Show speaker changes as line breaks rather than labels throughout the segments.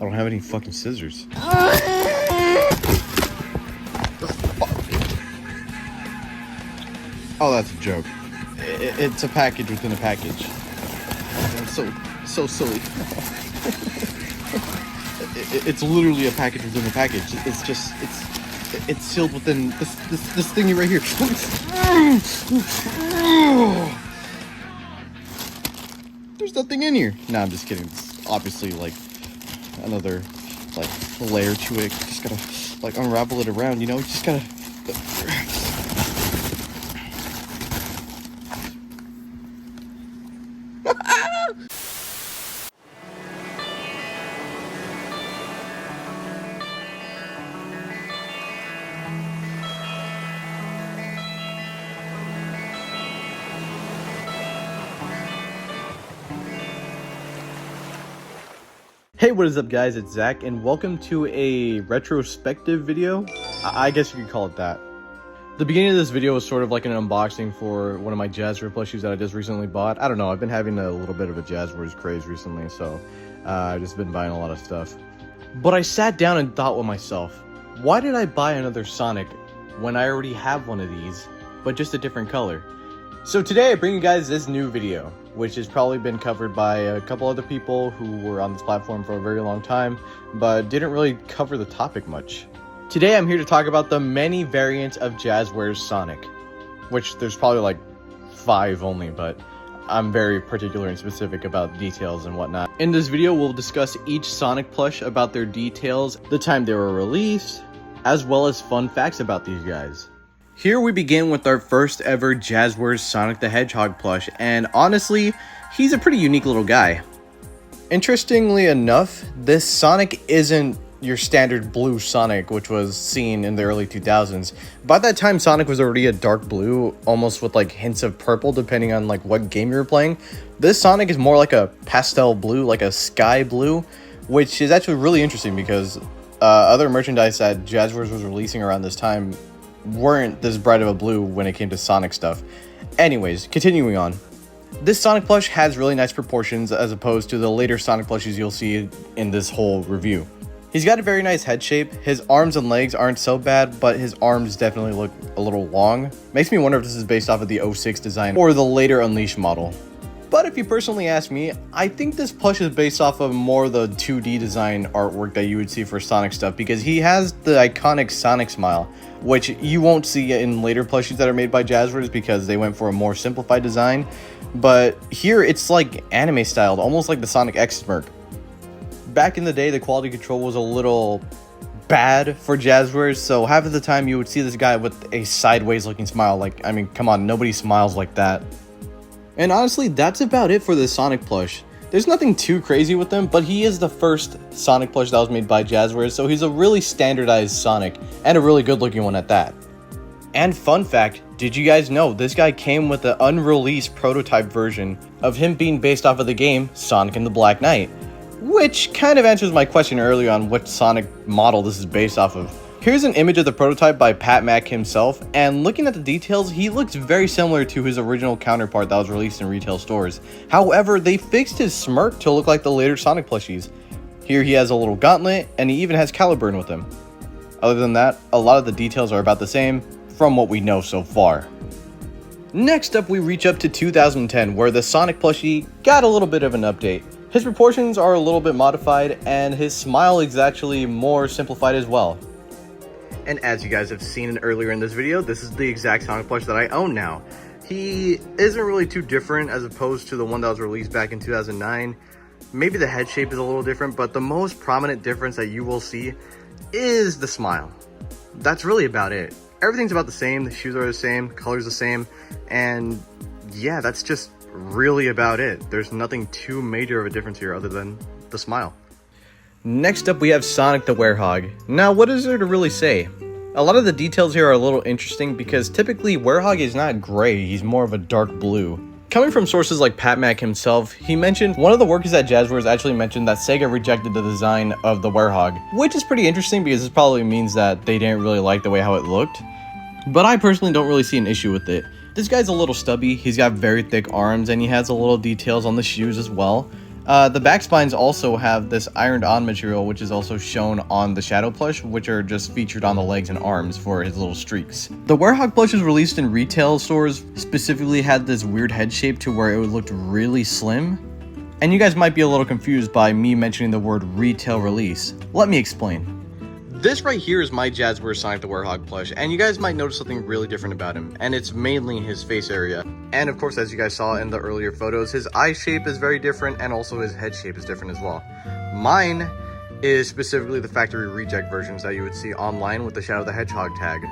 don't have any fucking scissors. Oh, that's a joke. It's a package within a package. It's so silly. It's literally a package within a package. It's sealed within this thingy right here. There's nothing in here. Nah, I'm just kidding. It's obviously like another like layer to it. Just gotta like unravel it around, you know? You just gotta. Hey, what is up guys, it's Zach, and welcome to a retrospective video. I guess you could call it that. The beginning of this video was sort of like an unboxing for one of my Jazwares plushies that I just recently bought. I don't know, I've been having a little bit of a Jazwares craze recently, so I've just been buying a lot of stuff. But I sat down and thought with myself, why did I buy another Sonic when I already have one of these, but just a different color? So today I bring you guys this new video, which has probably been covered by a couple other people who were on this platform for a very long time, but didn't really cover the topic much. Today I'm here to talk about the many variants of Jazwares Sonic, which there's probably like 5 only, but I'm very particular and specific about details and whatnot. In this video we'll discuss each Sonic plush, about their details, the time they were released, as well as fun facts about these guys. Here we begin with our first ever Jazwares Sonic the Hedgehog plush, and honestly, he's a pretty unique little guy. Interestingly enough, this Sonic isn't your standard blue Sonic, which was seen in the early 2000s. By that time, Sonic was already a dark blue, almost with like hints of purple, depending on like what game you were playing. This Sonic is more like a pastel blue, like a sky blue, which is actually really interesting because other merchandise that Jazwares was releasing around this time weren't this bright of a blue when it came to Sonic stuff. Anyways, continuing on. This Sonic plush has really nice proportions as opposed to the later Sonic plushies you'll see in this whole review. He's got a very nice head shape. His arms and legs aren't so bad, but his arms definitely look a little long. Makes me wonder if this is based off of the 06 design or the later Unleashed model. But if you personally ask me, I think this plush is based off of more the 2D design artwork that you would see for Sonic stuff, because he has the iconic Sonic smile, which you won't see in later plushies that are made by Jazwares because they went for a more simplified design. But here it's like anime styled, almost like the Sonic X smirk. Back in the day, the quality control was a little bad for Jazwares, so half of the time you would see this guy with a sideways looking smile. Like, I mean, come on, nobody smiles like that. And honestly, that's about it for the Sonic plush. There's nothing too crazy with him, but he is the first Sonic plush that was made by Jazwares, so he's a really standardized Sonic, and a really good looking one at that. And fun fact, did you guys know this guy came with the unreleased prototype version of him being based off of the game Sonic and the Black Knight? Which kind of answers my question earlier on what Sonic model this is based off of. Here's an image of the prototype by Pat Mack himself, and looking at the details, he looks very similar to his original counterpart that was released in retail stores. However, they fixed his smirk to look like the later Sonic plushies. Here he has a little gauntlet, and he even has Caliburn with him. Other than that, a lot of the details are about the same from what we know so far. Next up, we reach up to 2010, where the Sonic plushie got a little bit of an update. His proportions are a little bit modified, and his smile is actually more simplified as well. And as you guys have seen earlier in this video, this is the exact Sonic plush that I own now. He isn't really too different as opposed to the one that was released back in 2009. Maybe the head shape is a little different, but the most prominent difference that you will see is the smile. That's really about it. Everything's about the same, the shoes are the same, color's the same, and yeah, that's just really about it. There's nothing too major of a difference here other than the smile. Next up, we have Sonic the Werehog. Now, what is there to really say? A lot of the details here are a little interesting because typically Werehog is not gray, he's more of a dark blue. Coming from sources like Pat Mack himself, he mentioned one of the workers at Jazwares actually mentioned that Sega rejected the design of the Werehog, which is pretty interesting because this probably means that they didn't really like the way how it looked. But I personally don't really see an issue with it. This guy's a little stubby, he's got very thick arms, and he has a little details on the shoes as well. The back spines also have this ironed on material, which is also shown on the Shadow plush, which are just featured on the legs and arms for his little streaks. The Werehog plush was released in retail stores, specifically had this weird head shape to where it looked really slim. And you guys might be a little confused by me mentioning the word retail release. Let me explain. This right here is my Jazwares Sonic the Werehog plush, and you guys might notice something really different about him, and it's mainly his face area. And of course, as you guys saw in the earlier photos, his eye shape is very different, and also his head shape is different as well. Mine is specifically the factory reject versions that you would see online with the Shadow the Hedgehog tag.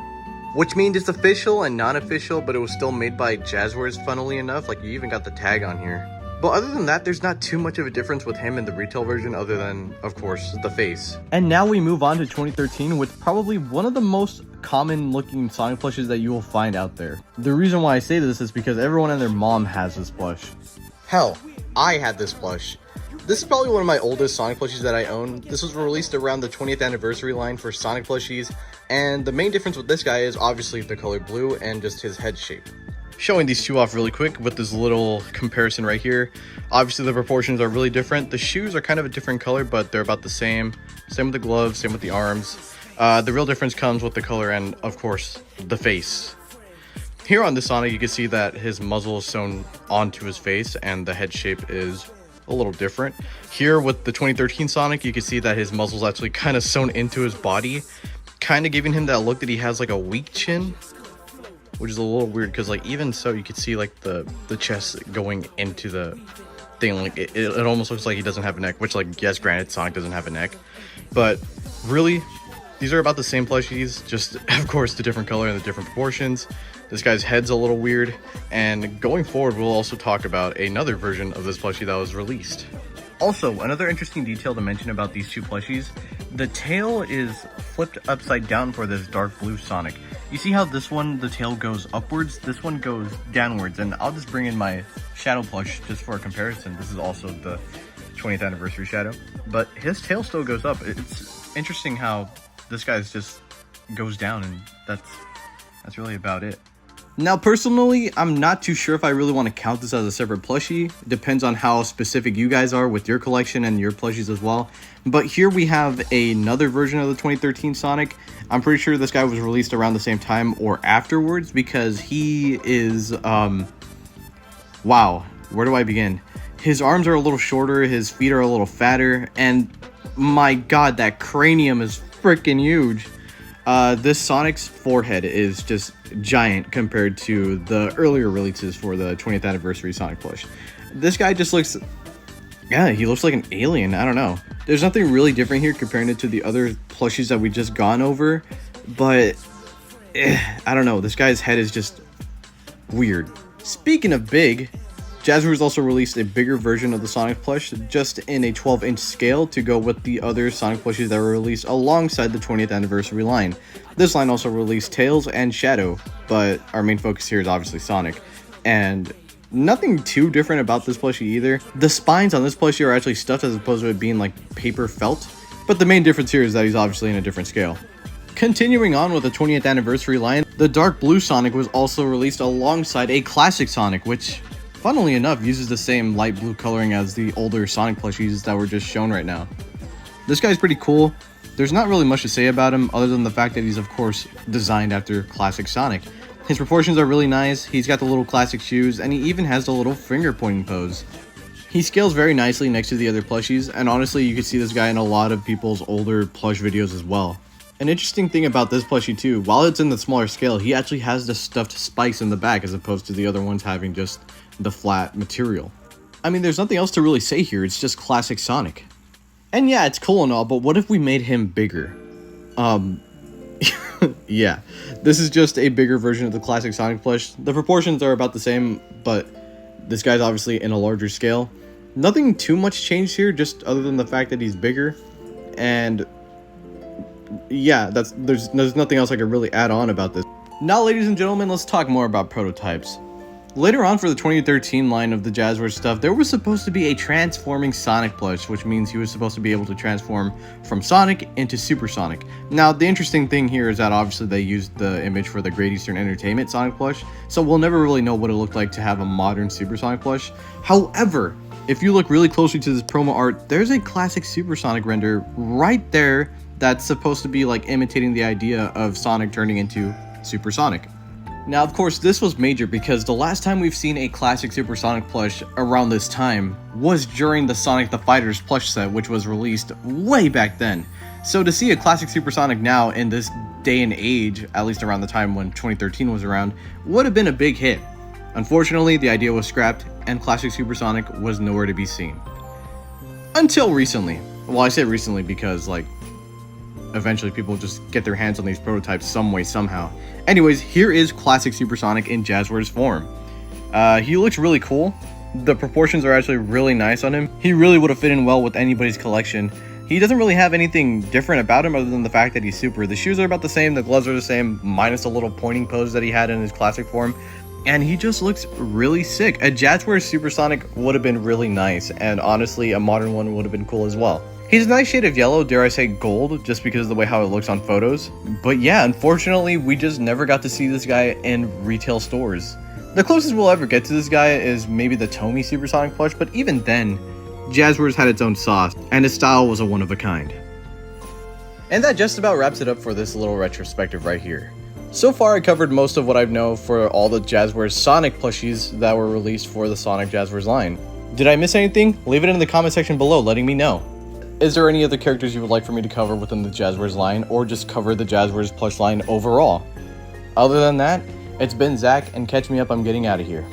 Which means it's official and non-official, but it was still made by Jazwares, funnily enough. Like, you even got the tag on here. But other than that, there's not too much of a difference with him in the retail version other than, of course, the face. And now we move on to 2013 with probably one of the most common looking Sonic plushes that you will find out there. The reason why I say this is because everyone and their mom has this plush. Hell, I had this plush. This is probably one of my oldest Sonic plushies that I own. This was released around the 20th anniversary line for Sonic plushies, and the main difference with this guy is obviously the color blue and just his head shape. Showing these two off really quick with this little comparison right here. Obviously the proportions are really different. The shoes are kind of a different color, but they're about the same. Same with the gloves, same with the arms. The real difference comes with the color and, of course, the face. Here on this Sonic, you can see that his muzzle is sewn onto his face and the head shape is a little different. Here with the 2013 Sonic, you can see that his muzzle is actually kind of sewn into his body, kind of giving him that look that he has like a weak chin. Which is a little weird because, like, even so, you could see like the chest going into the thing. Like it almost looks like he doesn't have a neck, which, like, yes, granted, Sonic doesn't have a neck, but really these are about the same plushies, just of course the different color and the different proportions. This guy's head's a little weird, and going forward we'll also talk about another version of this plushie that was released. Also, another interesting detail to mention about these two plushies, the tail is flipped upside down for this dark blue Sonic. You see how this one, the tail goes upwards, this one goes downwards, and I'll just bring in my Shadow plush just for a comparison. This is also the 20th anniversary Shadow, but his tail still goes up. It's interesting how this guy's just goes down, and that's really about it. Now, personally, I'm not too sure if I really want to count this as a separate plushie. It depends on how specific you guys are with your collection and your plushies as well. But here we have another version of the 2013 Sonic. I'm pretty sure this guy was released around the same time or afterwards because he is, wow, where do I begin? His arms are a little shorter, his feet are a little fatter, and my god, that cranium is freaking huge. This Sonic's forehead is just giant compared to the earlier releases for the 20th anniversary Sonic plush. This guy just looks, yeah, he looks like an alien. I don't know. There's nothing really different here comparing it to the other plushies that we just gone over, but I don't know. This guy's head is just weird. Speaking of big, Jazwares also released a bigger version of the Sonic plush, just in a 12-inch scale to go with the other Sonic plushies that were released alongside the 20th anniversary line. This line also released Tails and Shadow, but our main focus here is obviously Sonic. And nothing too different about this plushie either. The spines on this plushie are actually stuffed as opposed to it being like paper felt, but the main difference here is that he's obviously in a different scale. Continuing on with the 20th anniversary line, the dark blue Sonic was also released alongside a classic Sonic, which, funnily enough, uses the same light blue coloring as the older Sonic plushies that were just shown right now. This guy's pretty cool. There's not really much to say about him other than the fact that he's, of course, designed after classic Sonic. His proportions are really nice, he's got the little classic shoes, and he even has the little finger pointing pose. He scales very nicely next to the other plushies, and honestly, you can see this guy in a lot of people's older plush videos as well. An interesting thing about this plushie too, while it's in the smaller scale, he actually has the stuffed spikes in the back as opposed to the other ones having just the flat material. I mean, there's nothing else to really say here, it's just classic Sonic. And yeah, it's cool and all, but what if we made him bigger? Yeah, this is just a bigger version of the classic Sonic plush. The proportions are about the same, but this guy's obviously in a larger scale. Nothing too much changed here, just other than the fact that he's bigger. And yeah, there's nothing else I could really add on about this. Now, ladies and gentlemen, let's talk more about prototypes. Later on for the 2013 line of the Jazwares stuff, there was supposed to be a transforming Sonic plush, which means he was supposed to be able to transform from Sonic into Super Sonic. Now, the interesting thing here is that obviously they used the image for the Great Eastern Entertainment Sonic plush, so we'll never really know what it looked like to have a modern Super Sonic plush. However, if you look really closely to this promo art, there's a classic Supersonic render right there that's supposed to be like imitating the idea of Sonic turning into Supersonic. Now, of course, this was major because the last time we've seen a classic Supersonic plush around this time was during the Sonic the Fighters plush set, which was released way back then. So to see a classic Supersonic now in this day and age, at least around the time when 2013 was around, would have been a big hit. Unfortunately, the idea was scrapped and classic Supersonic was nowhere to be seen. Until recently. Well, I say recently because, like, eventually people just get their hands on these prototypes some way, somehow. Anyways, here is classic Supersonic in Jazwares form. He looks really cool. The proportions are actually really nice on him. He really would have fit in well with anybody's collection. He doesn't really have anything different about him other than the fact that he's super. The shoes are about the same, the gloves are the same, minus a little pointing pose that he had in his classic form. And he just looks really sick. A Jazwares Supersonic would have been really nice, and honestly, a modern one would have been cool as well. He's a nice shade of yellow, dare I say gold, just because of the way how it looks on photos. But yeah, unfortunately, we just never got to see this guy in retail stores. The closest we'll ever get to this guy is maybe the Tomy Supersonic plush, but even then, Jazwares had its own sauce, and his style was a one of a kind. And that just about wraps it up for this little retrospective right here. So far, I covered most of what I know for all the Jazwares Sonic plushies that were released for the Sonic Jazwares line. Did I miss anything? Leave it in the comment section below, letting me know. Is there any other characters you would like for me to cover within the Jazwares line, or just cover the Jazwares plush line overall? Other than that, it's been Zach, and catch me up, I'm getting out of here.